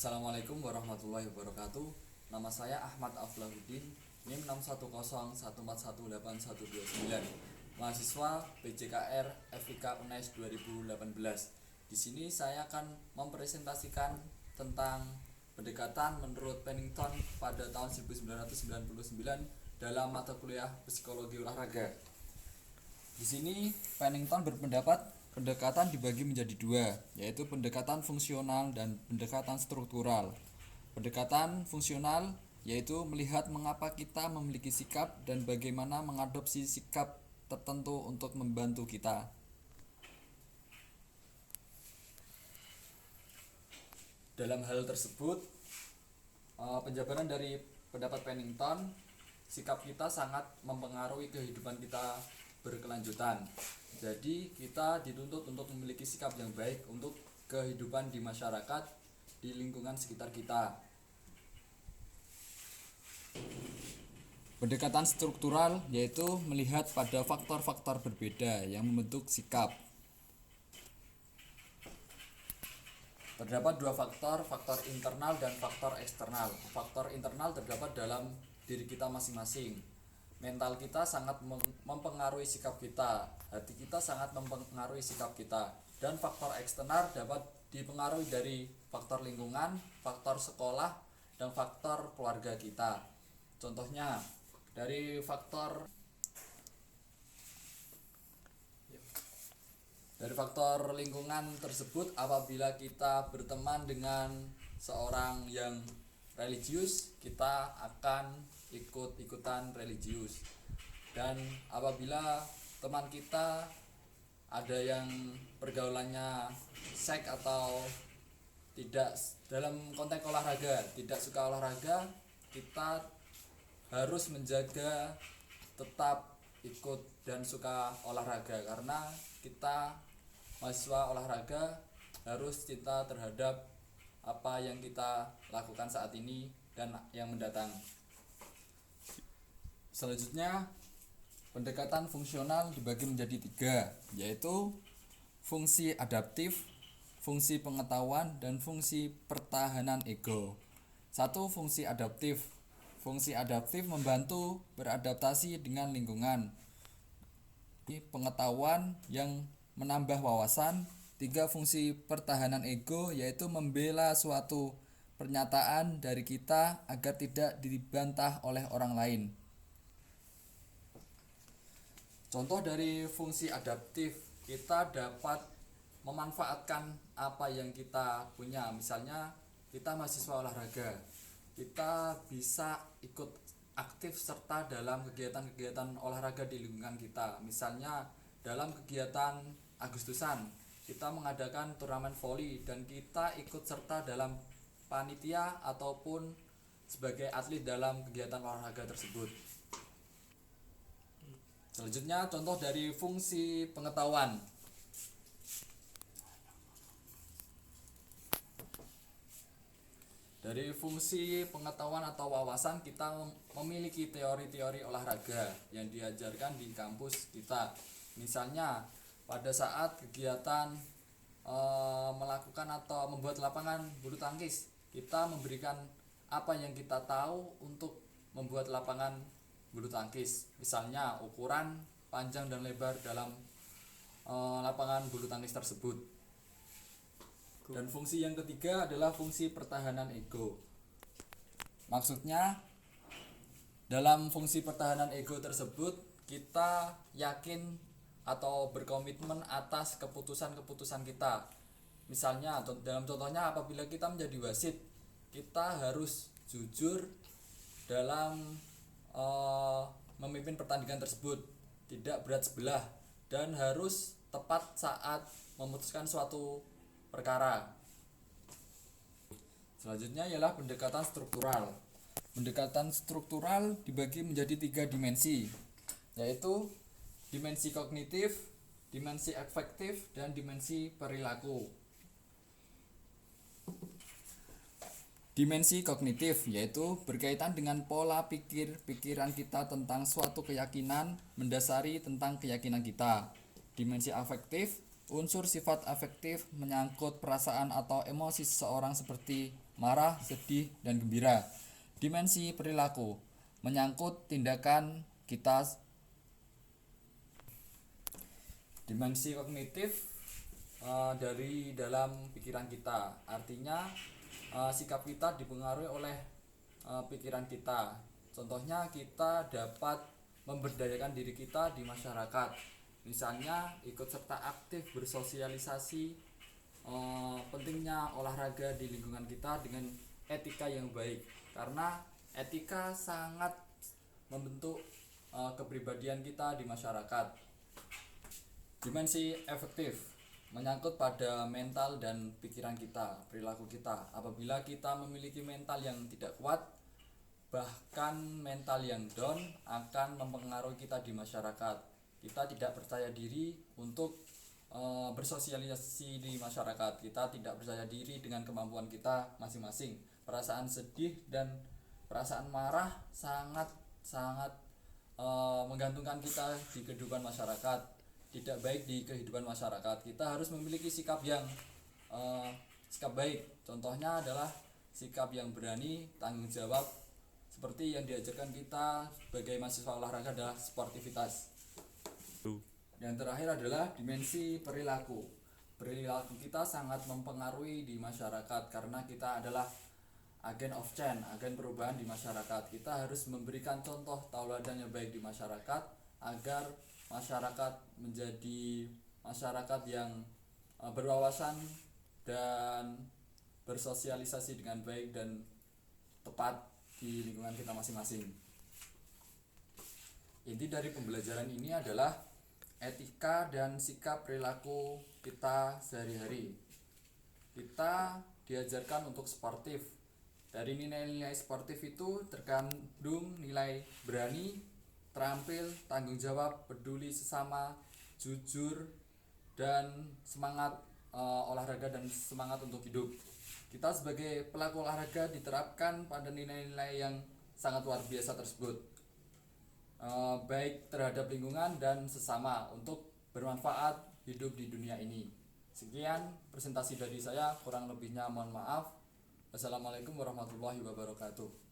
Assalamualaikum warahmatullahi wabarakatuh. Nama saya Ahmad Aflahuddin, NIM 61014181129, mahasiswa PJKR FIK UNES 2018. Di sini saya akan mempresentasikan tentang pendekatan menurut Pennington pada tahun 1999 dalam mata kuliah Psikologi Olahraga. Di sini Pennington berpendapat pendekatan dibagi menjadi dua, yaitu pendekatan fungsional dan pendekatan struktural. Pendekatan fungsional yaitu melihat mengapa kita memiliki sikap dan bagaimana mengadopsi sikap tertentu untuk membantu kita. Dalam hal tersebut, penjabaran dari pendapat Pennington, sikap kita sangat mempengaruhi kehidupan kita berkelanjutan. Jadi kita dituntut untuk memiliki sikap yang baik untuk kehidupan di masyarakat, di lingkungan sekitar kita. Pendekatan struktural yaitu melihat pada faktor-faktor berbeda yang membentuk sikap. Terdapat dua faktor, faktor internal dan faktor eksternal. Faktor internal terdapat dalam diri kita masing-masing. Mental kita sangat mempengaruhi sikap kita, hati kita sangat mempengaruhi sikap kita, dan faktor eksternal dapat dipengaruhi dari faktor lingkungan, faktor sekolah, dan faktor keluarga kita. Contohnya, dari faktor lingkungan tersebut, apabila kita berteman dengan seorang yang religius, kita akan ikut-ikutan religius. Dan apabila teman kita ada yang pergaulannya seks atau tidak dalam konteks olahraga, tidak suka olahraga, kita harus menjaga tetap ikut dan suka olahraga, karena kita mahasiswa olahraga harus cinta terhadap apa yang kita lakukan saat ini dan yang mendatang. Selanjutnya, pendekatan fungsional dibagi menjadi tiga, yaitu fungsi adaptif, fungsi pengetahuan, dan fungsi pertahanan ego. 1. Fungsi adaptif. Fungsi adaptif membantu beradaptasi dengan lingkungan. Pengetahuan yang menambah wawasan. 3. Fungsi pertahanan ego, yaitu membela suatu pernyataan dari kita agar tidak dibantah oleh orang lain. Contoh dari fungsi adaptif, kita dapat memanfaatkan apa yang kita punya. Misalnya kita mahasiswa olahraga, kita bisa ikut aktif serta dalam kegiatan-kegiatan olahraga di lingkungan kita. Misalnya dalam kegiatan Agustusan, kita mengadakan turnamen voli dan kita ikut serta dalam panitia ataupun sebagai atlet dalam kegiatan olahraga tersebut. Selanjutnya, contoh dari fungsi pengetahuan. Dari fungsi pengetahuan atau wawasan, kita memiliki teori-teori olahraga yang diajarkan di kampus kita. Misalnya pada saat kegiatan melakukan atau membuat lapangan bulu tangkis, kita memberikan apa yang kita tahu untuk membuat lapangan bulu tangkis. Misalnya ukuran, panjang dan lebar dalam lapangan bulu tangkis tersebut. Dan fungsi yang ketiga adalah fungsi pertahanan ego. Maksudnya, dalam fungsi pertahanan ego tersebut, kita yakin atau berkomitmen atas keputusan-keputusan kita. Misalnya, dalam contohnya, apabila kita menjadi wasit, kita harus jujur dalam memimpin pertandingan tersebut, tidak berat sebelah, dan harus tepat saat memutuskan suatu perkara. Selanjutnya ialah pendekatan struktural. Pendekatan struktural dibagi menjadi 3 dimensi, yaitu dimensi kognitif, dimensi afektif, dan dimensi perilaku. Dimensi kognitif yaitu berkaitan dengan pola pikiran kita tentang suatu keyakinan, mendasari tentang keyakinan kita. Dimensi afektif Unsur sifat afektif menyangkut perasaan atau emosi seseorang seperti marah, sedih, dan gembira. Dimensi perilaku menyangkut tindakan kita. Dimensi kognitif dari dalam pikiran kita, artinya sikap kita dipengaruhi oleh pikiran kita. Contohnya kita dapat memberdayakan diri kita di masyarakat, misalnya ikut serta aktif bersosialisasi. Pentingnya olahraga di lingkungan kita dengan etika yang baik, karena etika sangat membentuk kepribadian kita di masyarakat. Dimensi efektif menyangkut pada mental dan pikiran kita, perilaku kita. Apabila kita memiliki mental yang tidak kuat, bahkan mental yang down, akan mempengaruhi kita di masyarakat. Kita tidak percaya diri untuk bersosialisasi di masyarakat. Kita tidak percaya diri dengan kemampuan kita masing-masing. Perasaan sedih dan perasaan marah sangat menggantungkan kita di kehidupan masyarakat. Tidak baik di kehidupan masyarakat. Kita harus memiliki sikap yang sikap baik. Contohnya adalah sikap yang berani, tanggung jawab, seperti yang diajarkan kita sebagai mahasiswa olahraga adalah sportivitas. Yang terakhir adalah dimensi perilaku. Perilaku kita sangat mempengaruhi di masyarakat karena kita adalah agen of change, agen perubahan di masyarakat. Kita harus memberikan contoh tauladan yang baik di masyarakat agar masyarakat menjadi masyarakat yang berwawasan dan bersosialisasi dengan baik dan tepat di lingkungan kita masing-masing. Inti dari pembelajaran ini adalah etika dan sikap perilaku kita sehari-hari. Kita diajarkan untuk sportif. Dari nilai-nilai sportif itu terkandung nilai berani, terampil, tanggung jawab, peduli sesama, jujur, dan semangat olahraga dan semangat untuk hidup. Kita sebagai pelaku olahraga diterapkan pada nilai-nilai yang sangat luar biasa tersebut, baik terhadap lingkungan dan sesama untuk bermanfaat hidup di dunia ini. Sekian presentasi dari saya, kurang lebihnya mohon maaf. Wassalamualaikum warahmatullahi wabarakatuh.